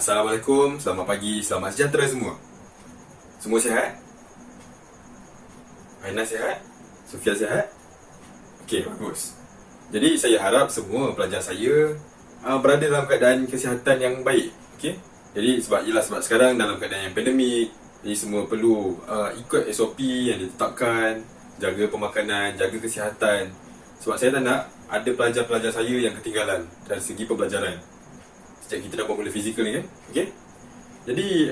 Assalamualaikum, selamat pagi, selamat sejahtera semua. Semua sihat? Aina sihat? Sofia sihat? Okey, bagus. Jadi saya harap semua pelajar saya berada dalam keadaan kesihatan yang baik. Okey. Jadi sebab sekarang dalam keadaan yang pandemik, jadi semua perlu ikut SOP yang ditetapkan, jaga pemakanan, jaga kesihatan. Sebab saya tak nak ada pelajar-pelajar saya yang ketinggalan dari segi pembelajaran sejak kita dah buat mula fizikal ni kan. Okey. Jadi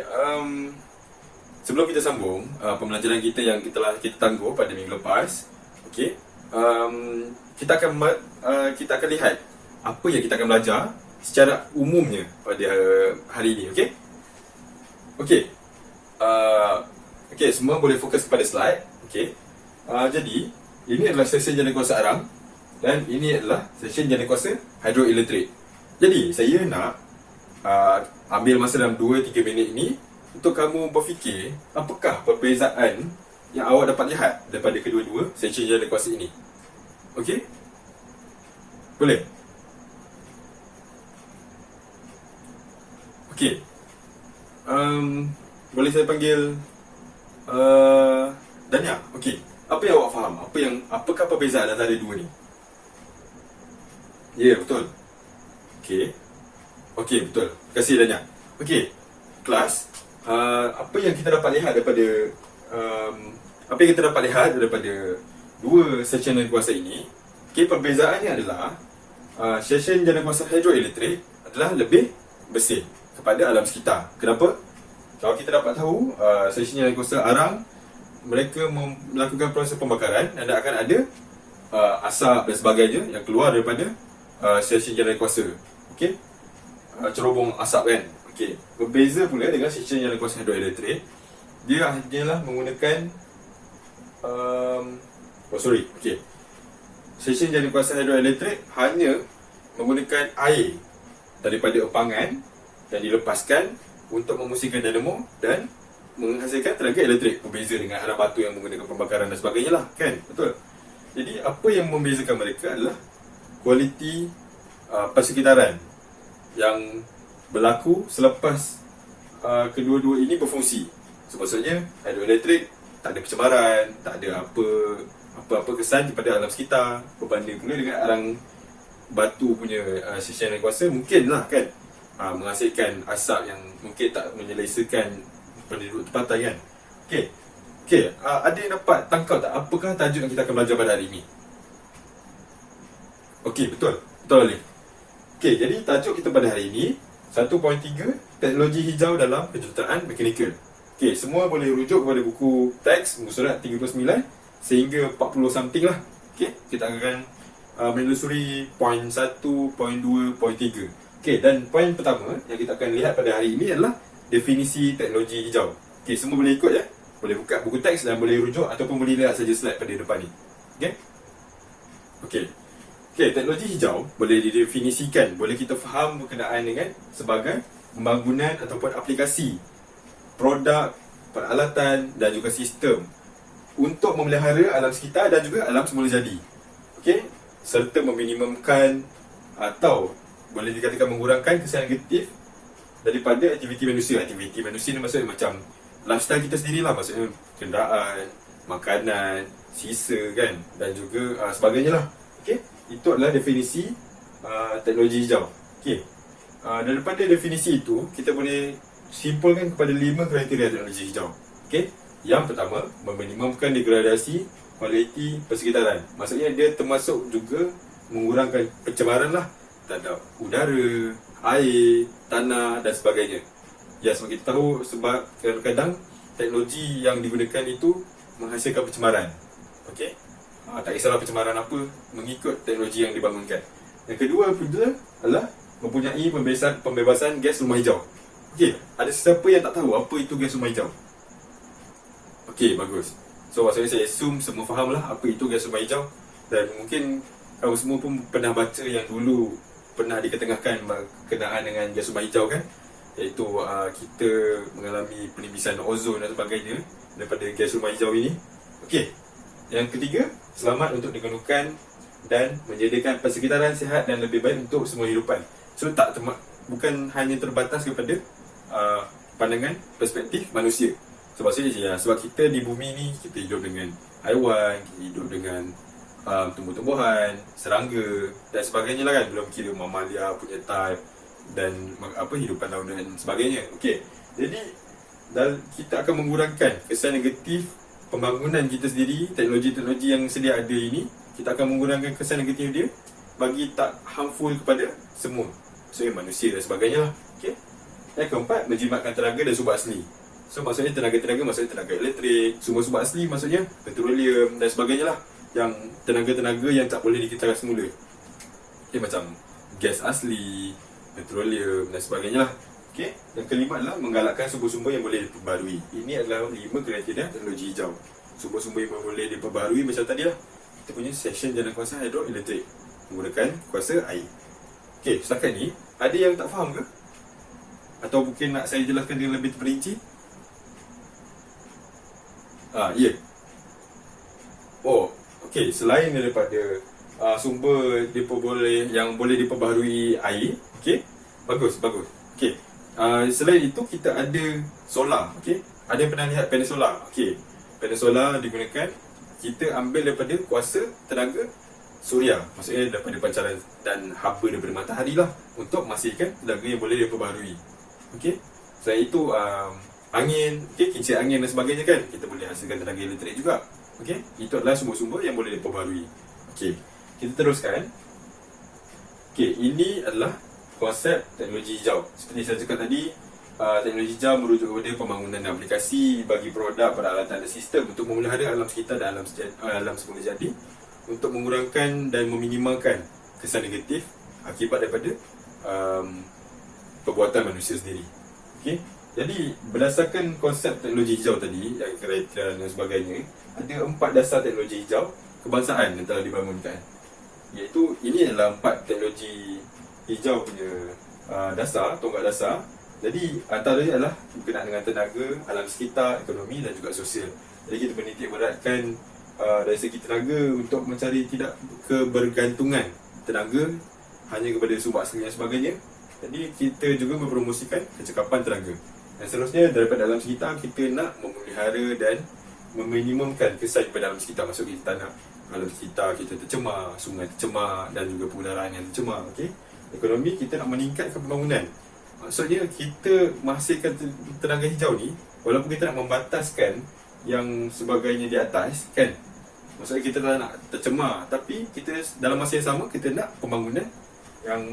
sebelum kita sambung pembelajaran kita yang kita tangguh pada minggu lepas, okey. Kita akan lihat apa yang kita akan belajar secara umumnya pada hari ini, okey? Okey. Okey, semua boleh fokus kepada slide, okey. Jadi, ini adalah session jana-kuasa arang dan ini adalah session jana-kuasa hidroelektrik. Jadi, saya nak ambil masa dalam 2-3 minit ini untuk kamu berfikir apakah perbezaan yang awak dapat lihat daripada kedua-dua session jana-kuasa ini. Okey? Boleh? Okey. Boleh saya panggil Dania? Okey. Apa yang awak faham? Apakah perbezaan antara dua ni? Ya, betul. Okey. Okey, betul. Terima kasih Dania. Okey. Kelas, apa yang kita dapat lihat daripada dua session jana-kuasa ini, okey, perbezaannya adalah session jana-kuasa hidroelektrik adalah lebih bersih kepada alam sekitar. Kenapa? Kalau kita dapat tahu, session jana-kuasa arang, mereka melakukan proses pembakaran dan akan ada asap dan sebagainya yang keluar daripada session jana-kuasa. Okey, cerobong asap kan. Okey, berbeza pula dengan session jana-kuasa hidroelektrik. Dia hanyalah menggunakan session jana-kuasa hidroelektrik hanya menggunakan air daripada empangan yang dilepaskan untuk memusingkan dynamo dan menghasilkan tenaga elektrik. Berbeza dengan arang batu yang menggunakan pembakaran dan sebagainya lah, kan? Betul. Jadi apa yang membezakan mereka adalah kualiti persekitaran yang berlaku selepas kedua-dua ini berfungsi. So, maksudnya hidroelektrik tak ada pencemaran, tak ada apa-apa kesan kepada alam sekitar. Berbanding pula dengan arang batu punya session jana-kuasa, mungkin lah kan menghasilkan asap yang mungkin tak menyelesaikan penduduk tempatan kan. Okey, ada yang dapat tangkap tak apakah tajuk yang kita akan belajar pada hari ini? Okey, betul Alif. Okey, jadi tajuk kita pada hari ini 1.3 teknologi hijau dalam kejuruteraan mekanikal. Okey, semua boleh rujuk kepada buku teks muka surat 39 sehingga 40 something lah. Okey, kita akan menelusuri poin 1, poin 2, poin 3. Okey, dan poin pertama yang kita akan lihat pada hari ini adalah definisi teknologi hijau. Okey, semua boleh ikut ya. Boleh buka buku teks dan boleh rujuk ataupun boleh lihat saja slide pada depan ni. Okey, teknologi hijau boleh didefinisikan, boleh kita faham berkenaan dengan sebagai pembangunan ataupun aplikasi produk, peralatan dan juga sistem untuk memelihara alam sekitar dan juga alam semula jadi. Okey, serta meminimumkan atau boleh dikatakan mengurangkan kesan negatif daripada aktiviti manusia. Aktiviti manusia ni maksudnya macam lifestyle kita sendirilah, maksudnya kenderaan, makanan, sisa kan, dan juga sebagainya lah. Okey, itu adalah definisi teknologi hijau. Okey, daripada definisi itu kita boleh simpulkan kepada 5 kriteria teknologi hijau. Okey, yang pertama, meminimumkan degradasi kualiti persekitaran. Maksudnya dia termasuk juga mengurangkan pencemaran lah terhadap udara, air, tanah dan sebagainya. Ya, sebab kita tahu, sebab kadang-kadang teknologi yang digunakan itu menghasilkan pencemaran. Okey, tak kisahlah pencemaran apa, mengikut teknologi yang dibangunkan. Yang kedua pula adalah mempunyai pembebasan gas rumah hijau. Okey, ada sesiapa yang tak tahu apa itu gas rumah hijau? Okey, bagus. So, maksudnya saya assume semua faham lah apa itu gas rumah hijau. Dan mungkin kamu semua pun pernah baca yang dulu pernah diketengahkan berkenaan dengan gas rumah hijau kan, iaitu kita mengalami penipisan ozon dan sebagainya daripada gas rumah hijau ini. Okey, yang ketiga, selamat untuk digunakan dan menyediakan persekitaran sihat dan lebih baik untuk semua hidupan. So bukan hanya terbatas kepada pandangan perspektif manusia. Sebab sebab kita di bumi ni, kita hidup dengan haiwan, kita hidup dengan tumbuh-tumbuhan, serangga dan sebagainya lah kan, belum kira mamalia punya type dan hidupan laut dan sebagainya. Okey. Jadi kita akan mengurangkan kesan negatif pembangunan kita sendiri, teknologi-teknologi yang sedia ada ini. Kita akan mengurangkan kesan negatif dia bagi tak harmful kepada semua, maksudnya manusia dan sebagainya lah. Okay. Yang keempat, menjimatkan tenaga dan sumber asli. So maksudnya tenaga-tenaga, maksudnya tenaga elektrik, sumber-sumber asli maksudnya petroleum dan sebagainya lah, yang tenaga-tenaga yang tak boleh dikira semula. Okay, macam gas asli, petroleum dan sebagainya lah. Okay. Yang kelima adalah menggalakkan sumber-sumber yang boleh diperbarui. Ini adalah 5 kriteria teknologi hijau. Sumber-sumber yang boleh diperbarui macam tadi lah, kita punya section jalan kuasa hidroelektrik menggunakan kuasa air. Okey, setakat ni ada yang tak faham ke? Atau mungkin nak saya jelaskan dengan lebih terperinci? Ya. Oh, okey, selain daripada sumber yang boleh diperbaharui air, okey. Bagus. Okey. Selain itu kita ada solar, okey. Ada yang pernah lihat panel solar? Okey. Panel solar digunakan, kita ambil daripada kuasa tenaga suria, maksudnya daripada pancaran dan haba daripada matahari lah, untuk menghasilkan tenaga yang boleh diperbaharui. Okey. Selain itu angin, okey, kincir angin dan sebagainya kan, kita boleh hasilkan tenaga elektrik juga. Okey. Itu adalah sumber-sumber yang boleh diperbaharui. Okey. Kita teruskan. Okey, ini adalah konsep teknologi hijau. Seperti saya cakap tadi, teknologi hijau merujuk kepada pembangunan aplikasi bagi produk, peralatan dan sistem untuk memelihara alam sekitar dan alam semula jadi, untuk mengurangkan dan meminimalkan kesan negatif akibat daripada perbuatan manusia sendiri. Okey. Jadi berdasarkan konsep teknologi hijau tadi, yang kriteria dan sebagainya, ada 4 dasar teknologi hijau kebangsaan yang telah dibangunkan. Iaitu ini adalah 4 teknologi hijau punya dasar, tonggak dasar. Jadi antaranya adalah berkenaan dengan tenaga, alam sekitar, ekonomi dan juga sosial. Jadi kita menitik beratkan dari segi tenaga untuk mencari tidak kebergantungan tenaga hanya kepada sumber asli dan sebagainya. Jadi kita juga mempromosikan kecekapan tenaga. Dan seterusnya, daripada alam sekitar, kita nak memelihara dan meminimumkan kesan pada alam sekitar. Maksudnya kita nak alam sekitar kita tercemar, sungai tercemar dan juga pengudaraan yang tercemar. Okay? Ekonomi, kita nak meningkatkan pembangunan. Maksudnya kita menghasilkan tenaga hijau ni, walaupun kita nak membataskan yang sebagainya di atas kan, maksudnya kita tak nak tercemar, tapi kita dalam masa yang sama kita nak pembangunan yang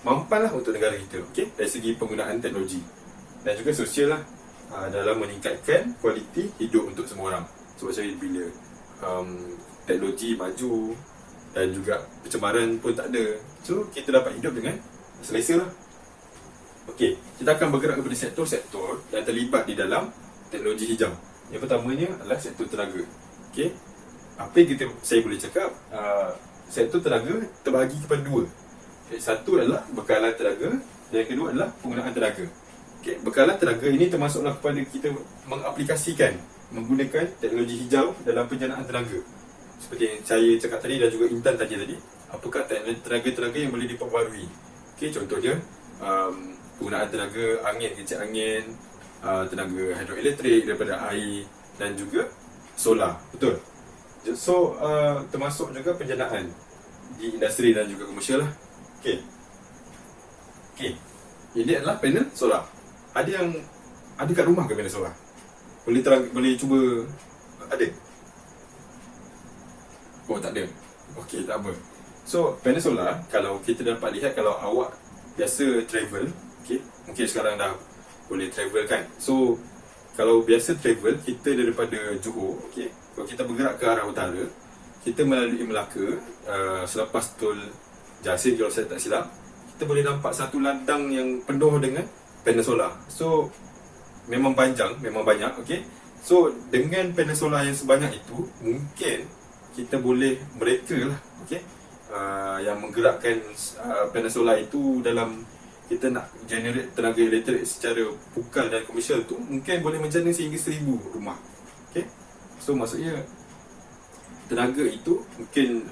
mampan lah untuk negara kita. Okay? Dari segi penggunaan teknologi dan juga sosial lah, dalam meningkatkan kualiti hidup untuk semua orang. Sebab saya bila teknologi maju dan juga pencemaran pun tak ada, so kita dapat hidup dengan selesa lah. Okey, kita akan bergerak kepada sektor-sektor yang terlibat di dalam teknologi hijau. Yang pertamanya adalah sektor tenaga. Okey, apa yang saya boleh cakap, sektor tenaga terbahagi kepada 2. Okay, satu adalah bekalan tenaga dan yang kedua adalah penggunaan tenaga. Okey, bekalan tenaga ini termasuklah kepada kita mengaplikasikan, menggunakan teknologi hijau dalam penjanaan tenaga. Seperti yang saya cakap tadi dan juga Intan tanya tadi, apakah tenaga-tenaga yang boleh diperbarui. Okey, contohnya penggunaan tenaga angin, kincir angin, tenaga hidroelektrik daripada air dan juga solar. Betul. So termasuk juga penjanaan di industri dan juga komersial lah. Okey. Ini adalah panel solar. Ada kat rumah ke panel solar? Boleh cuba. Ada? Oh, tak ada. Okey, tak apa. So panel solar, kalau kita dapat lihat, kalau awak biasa travel, okay, mungkin sekarang dah boleh travel kan. So kalau biasa travel, kita daripada Johor, okay, kalau kita bergerak ke arah utara, kita melalui Melaka, selepas tol Jasin kalau saya tak silap, kita boleh nampak satu ladang yang penuh dengan panel solar. So memang panjang, memang banyak. Okay. So dengan panel solar yang sebanyak itu, mungkin kita boleh mereka lah, okay, yang menggerakkan panel solar itu dalam kita nak generate tenaga elektrik secara pukal dan komersial tu, mungkin boleh menjana sehingga 1000 rumah. Okay? So maksudnya tenaga itu mungkin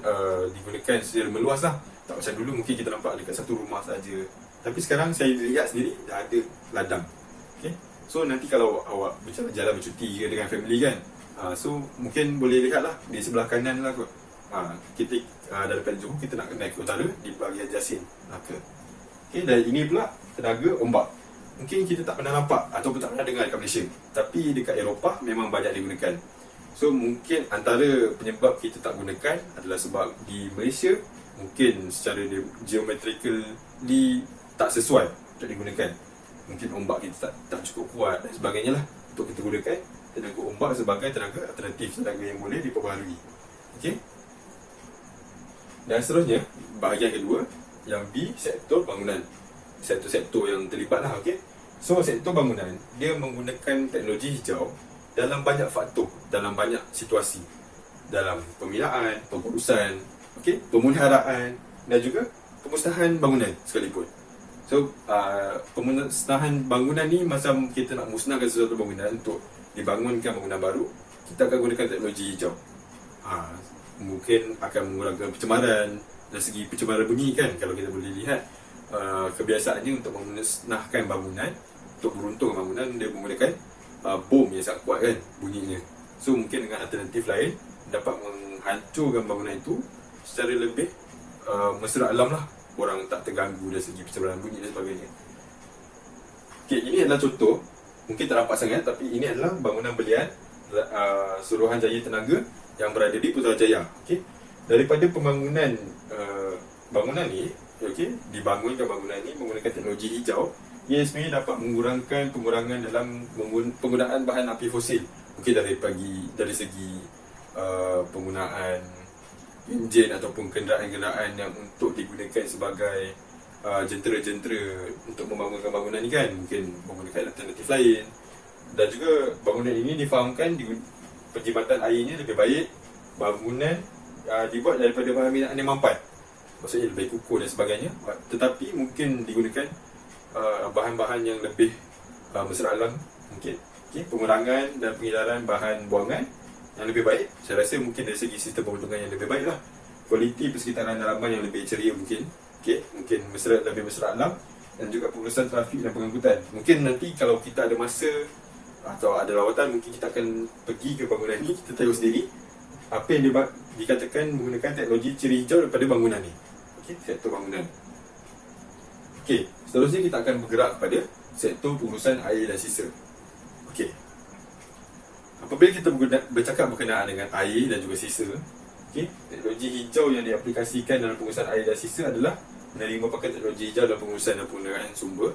digunakan secara meluas lah. Tak macam dulu mungkin kita nampak dekat satu rumah saja. Tapi sekarang saya lihat sendiri dah ada ladang. So nanti kalau awak berjalan bercuti ke dengan family kan, so mungkin boleh lihat lah di sebelah kanan lah kot. Kita daripada Johor kita nak naik ke utara di bahagian Jasin, Melaka. Okay, dan ini pula tenaga ombak. Mungkin kita tak pernah nampak ataupun tak pernah dengar dekat Malaysia, tapi dekat Eropah memang banyak digunakan. So mungkin antara penyebab kita tak gunakan adalah sebab di Malaysia mungkin secara geometrically tak sesuai untuk digunakan. Mungkin ombak kita tak cukup kuat dan sebagainya lah untuk kita gunakan tenaga ombak sebagai tenaga alternatif, tenaga yang boleh diperbaharui. Okey. Dan seterusnya, bahagian kedua yang B, sektor bangunan. Sektor-sektor yang terlibat lah, okey. So, sektor bangunan, dia menggunakan teknologi hijau dalam banyak faktor, dalam banyak situasi. Dalam pembinaan, pengurusan, okey, pemeliharaan dan juga pemusnahan bangunan sekalipun. So, pemusnahan bangunan ni macam kita nak musnahkan sesuatu bangunan untuk dibangunkan bangunan baru, kita akan gunakan teknologi hijau. Mungkin akan mengurangkan pencemaran dari segi pencemaran bunyi kan, kalau kita boleh lihat. Kebiasaannya untuk memusnahkan bangunan, untuk meruntuhkan bangunan, dia menggunakan bom yang sangat kuat kan bunyinya. So mungkin dengan alternatif lain dapat menghancurkan bangunan itu secara lebih mesra alam lah, orang tak terganggu dari segi pencemaran bunyi dan sebagainya. Okay, ini adalah contoh, mungkin tak nampak sangat, tapi ini adalah bangunan belian Suruhanjaya Tenaga yang berada di Putrajaya. Okay, daripada pembangunan bangunan ni, okey, dibangunkan bangunan ini menggunakan teknologi hijau, ia sebenarnya dapat pengurangan dalam penggunaan bahan api fosil. Mungkin dari segi penggunaan enjin ataupun kenderaan-kenderaan yang untuk digunakan sebagai jentera-jentera untuk membangunkan bangunan ini kan, mungkin menggunakan alternatif lain. Dan juga bangunan ini difahamkan penjimatan airnya lebih baik, bangunan dibuat daripada bahan binaan yang mampat, maksudnya lebih kukuh dan sebagainya, tetapi mungkin digunakan bahan-bahan yang lebih mesra alam mungkin. Okay, pengurangan dan pengedaran bahan buangan yang lebih baik. Saya rasa mungkin dari segi sistem pembentukan yang lebih baik lah, kualiti persekitaran dalaman yang lebih ceria mungkin. Okay, mungkin lebih mesra alam, dan juga pengurusan trafik dan pengangkutan. Mungkin nanti kalau kita ada masa atau ada lawatan, mungkin kita akan pergi ke bangunan ni, kita tengok sendiri apa yang dikatakan menggunakan teknologi ciri hijau daripada bangunan ni. Okey, sektor bangunan. Okey, seterusnya kita akan bergerak kepada sektor pengurusan air dan sisa. Okey. Apabila kita bercakap berkenaan dengan air dan juga sisa, okey, teknologi hijau yang diaplikasikan dalam pengurusan air dan sisa adalah menerima pakai teknologi hijau dalam pengurusan dan penggunaan sumber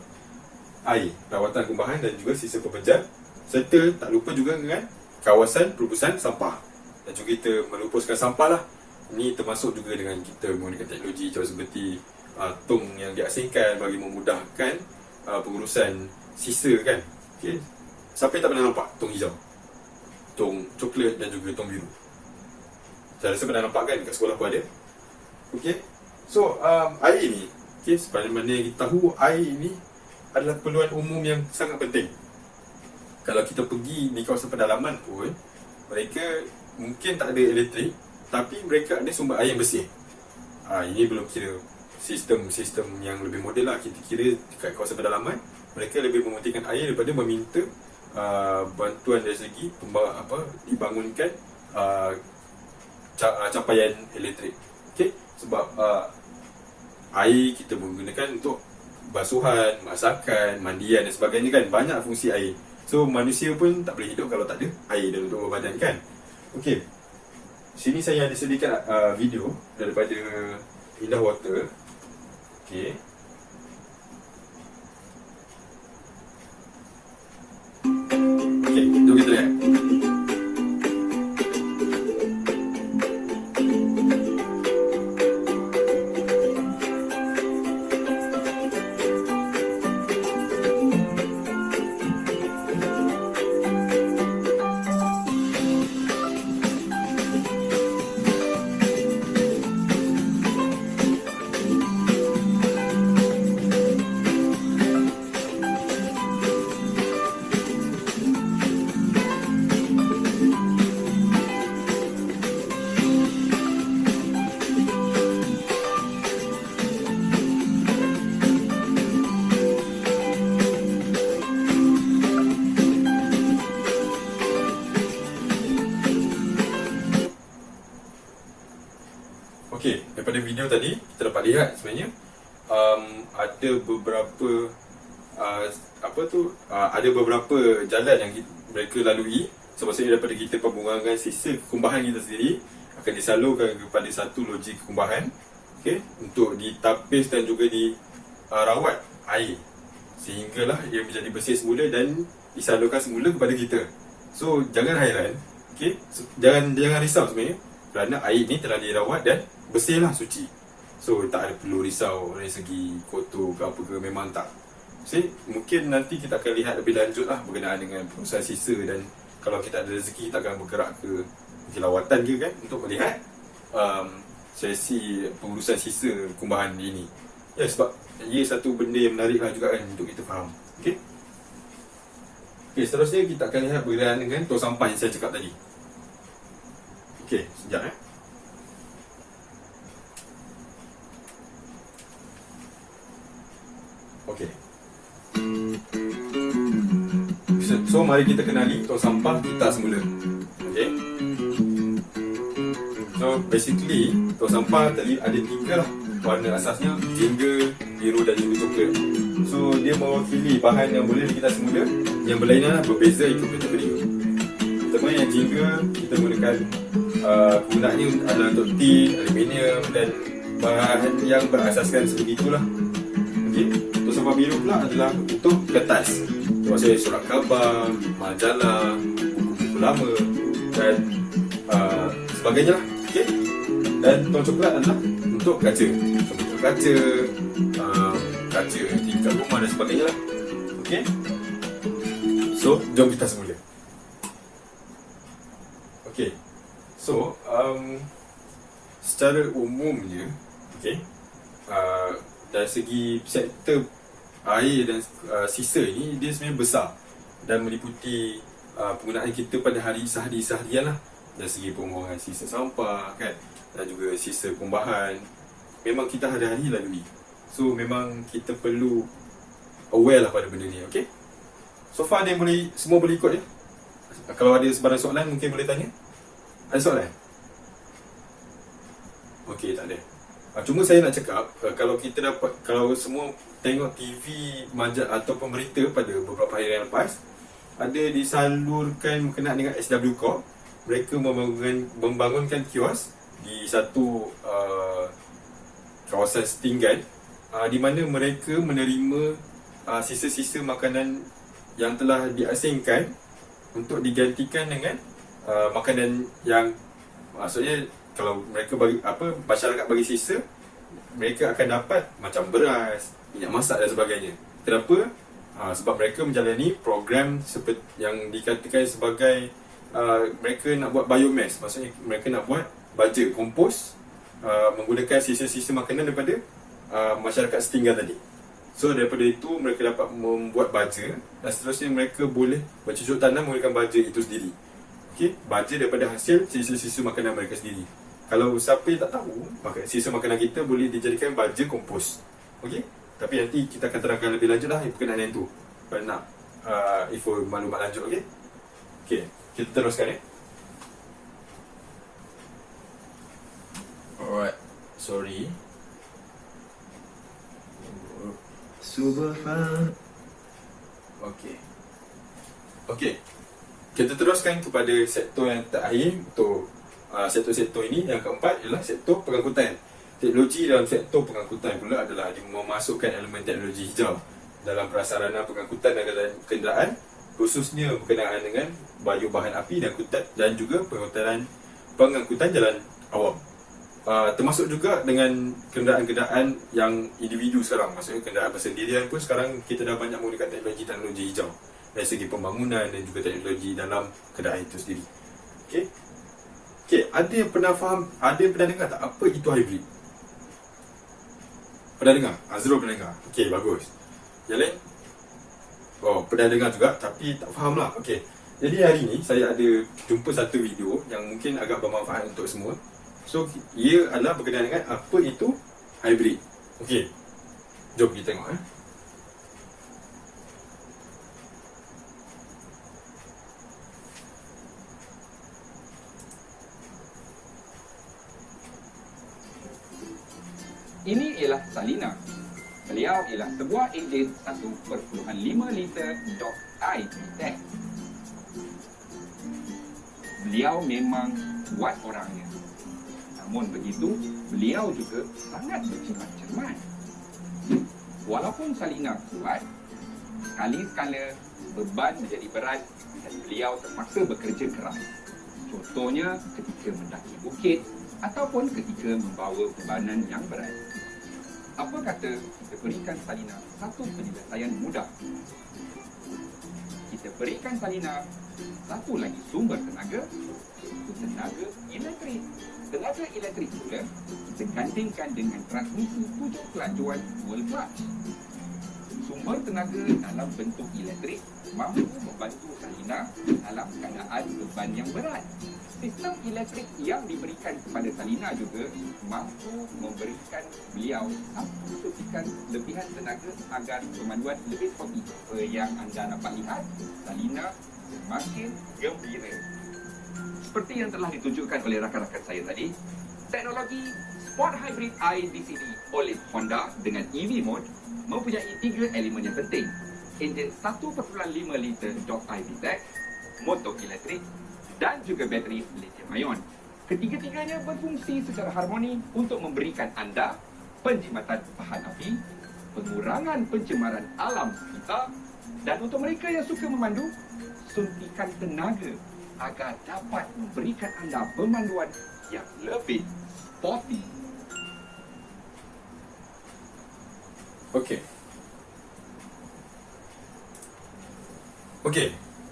air, rawatan kumbahan dan juga sisa pepejal, serta tak lupa juga dengan kawasan pelupusan sampah. Dan juga kita melupuskan sampah lah. Ini termasuk juga dengan kita menggunakan teknologi hijau seperti tong yang diasingkan bagi memudahkan pengurusan sisa kan. Okay. Siapa yang tak pernah nampak tong hijau, tong coklat dan juga tong biru? Saya rasa pernah nampak kan, dekat sekolah pun ada. Okay. So air ni, okay, sepanjang mana yang kita tahu, air ini adalah keperluan umum yang sangat penting. Kalau kita pergi di kawasan pedalaman pun, mereka mungkin tak ada elektrik, tapi mereka ada sumber air yang bersih. Ini belum kira sistem yang lebih moden lah. Kita kira dekat kawasan pedalaman, mereka lebih mementingkan air daripada meminta bantuan dari segi dibangunkan capaian elektrik. Okay? Sebab air kita menggunakan untuk basuhan, masakan, mandian dan sebagainya kan. Banyak fungsi air. So manusia pun tak boleh hidup kalau tak ada air dalam tubuh badan kan. Okey. Sini saya ada sediakan video daripada Indah Water. Okey. Okey, jom kita lihat. Okey, daripada video tadi kita dapat lihat sebenarnya ada beberapa ada beberapa jalan yang mereka lalui. So maksudnya daripada kita pembuangan sisa kekumbahan kita sendiri akan disalurkan kepada satu loji kekumbahan, okey, untuk ditapis dan juga dirawat air sehinggalah ia menjadi bersih semula dan disalurkan semula kepada kita. So jangan hairan, okey, so, jangan risau sebenarnya, kerana air ni telah dirawat dan bersihlah, suci. So tak ada perlu risau dari segi kotor ke apa ke, memang tak. So, mungkin nanti kita akan lihat lebih lanjut lah berkenaan dengan pengurusan sisa, dan kalau kita ada rezeki kita akan bergerak ke lawatan ke kan, untuk melihat sesi pengurusan sisa kumbahan ini. Ya, sebab ia satu benda yang menarik lah juga kan untuk kita faham. Okey. Okey, seterusnya kita akan lihat berkenaan dengan tong sampah yang saya cakap tadi. Okey, sekejap Okey. So mari kita kenali tong sampah kita semula. Okey. So basically tong sampah tadi ada 3 lah warna asasnya, jingga, biru dan juga coklat. So dia mewakili bahan yang boleh kita semula, yang berlainan lah, berbeza ikut kategori. Pertama yang jingga, kita gunakan penggunaannya adalah untuk tin, aluminium dan bahan yang berasaskan sebegitulah. Okey. Tong sampah biru pula adalah untuk kertas, maksudnya surat khabar, majalah, buku-buku lama dan sebagainya lah. Okey. Dan tong coklat adalah untuk kaca, kaca tingkap rumah dan sebagainya lah. Okey. So jom kita semula. Okey. So secara umumnya, okey, dari segi sektor air dan sisa ini, dia sebenarnya besar dan meliputi penggunaan kita pada sehari-harian lah. Dari segi pembuangan sisa sampah kan, dan juga sisa kumbahan, memang kita hari-hari lalui. So memang kita perlu aware lah pada benda ni. Okay, so far dia semua boleh ikut ya. Kalau ada sebarang soalan mungkin boleh tanya. Ada soalan? Okay, tak ada. Cuma saya nak cakap, kalau semua tengok TV, majalah atau berita pada beberapa hari yang lepas, ada disalurkan berkenaan dengan SW Corp. Mereka membangunkan kios di satu kawasan setinggan, di mana mereka menerima sisa-sisa makanan yang telah diasingkan untuk digantikan dengan makanan yang, maksudnya kalau mereka masyarakat bagi sisa, mereka akan dapat macam beras, minyak masak dan sebagainya. Kenapa? Sebab mereka menjalani program seperti yang dikatakan sebagai mereka nak buat biomass, maksudnya mereka nak buat baja kompos menggunakan sisa-sisa makanan daripada masyarakat setinggan tadi. So daripada itu mereka dapat membuat baja, dan seterusnya mereka boleh bercucuk tanam menggunakan baja itu sendiri. Okey, baja daripada hasil sisa-sisa makanan mereka sendiri. Kalau siapa yang tak tahu, maka sisa makanan kita boleh dijadikan baja kompos. Okey, tapi nanti kita akan terangkan lebih lanjut lah berkenaan yang tu. Kalau nak info maklumat lanjut. Okey. Okey, kita teruskan ya. Alright, sorry. Subhan. Okey. Kita teruskan kepada sektor yang terakhir untuk sektor-sektor ini. Yang keempat ialah sektor pengangkutan. Teknologi dalam sektor pengangkutan pula adalah memasukkan elemen teknologi hijau dalam prasarana pengangkutan dan kenderaan, khususnya berkenaan dengan bayu bahan api dan juga pengangkutan jalan awam. Termasuk juga dengan kenderaan-kenderaan yang individu sekarang, maksudnya kenderaan bersendirian pun sekarang kita dah banyak menggunakan teknologi hijau dari segi pembangunan dan juga teknologi dalam kenderaan itu sendiri. Okey, ada yang pernah faham, ada yang pernah dengar tak apa itu hybrid? Pernah dengar? Azrul pernah dengar? Okey, bagus. Yang lain? Oh, pernah dengar juga tapi tak faham lah. Okey, jadi hari ni saya ada jumpa satu video yang mungkin agak bermanfaat untuk semua. So, ia adalah berkenaan dengan apa itu hybrid. Okey, jom kita tengok. Ini ialah Salina. Beliau ialah sebuah enjin 1.5 liter .I VTEC. Beliau memang kuat orangnya. Namun begitu, beliau juga sangat berjimat cermat. Walaupun Salina kuat, sekali-sekala beban menjadi berat dan beliau terpaksa bekerja keras. Contohnya ketika mendaki bukit ataupun ketika membawa bebanan yang berat. Apa kata kita berikan Salina satu penyelesaian mudah? Kita berikan Salina satu lagi sumber tenaga, iaitu tenaga elektrik. Tenaga elektrik pula kita gandingkan dengan transmisi 7 kelajuan dual clutch. Sumber tenaga dalam bentuk elektrik mampu membantu Salina dalam keadaan beban yang berat. Sistem elektrik yang diberikan kepada Salina juga mampu memberikan beliau satu suntikan lebihan tenaga agar pemanduan lebih sporty. Apa yang anda dapat lihat, Salina semakin gembira. Seperti yang telah ditunjukkan oleh rakan-rakan saya tadi, teknologi Sport Hybrid iDCD oleh Honda dengan EV mode mempunyai 3 elemen yang penting: enjin 1.5 liter .I VTEC, motor elektrik dan juga bateri lithium ion. Ketiga-tiganya berfungsi secara harmoni untuk memberikan anda penjimatan tahan api, pengurangan pencemaran alam sekitar, dan untuk mereka yang suka memandu, suntikan tenaga agar dapat memberikan anda pemanduan yang lebih sporty. Okey.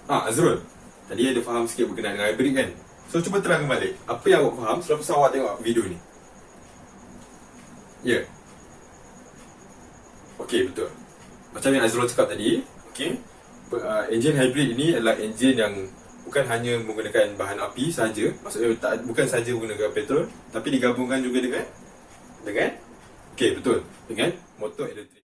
Azrul, tadi ada faham sikit berkenaan dengan hybrid kan? So cuba terangkan balik, apa yang awak faham selepas awak tengok video ni? Ya. Okey, betul. Macam yang Azrul cakap tadi, okey, enjin hybrid ini adalah enjin yang bukan hanya menggunakan bahan api saja, maksudnya bukan saja menggunakan petrol, tapi digabungkan juga dengan okey, betul, dengan motor elektrik.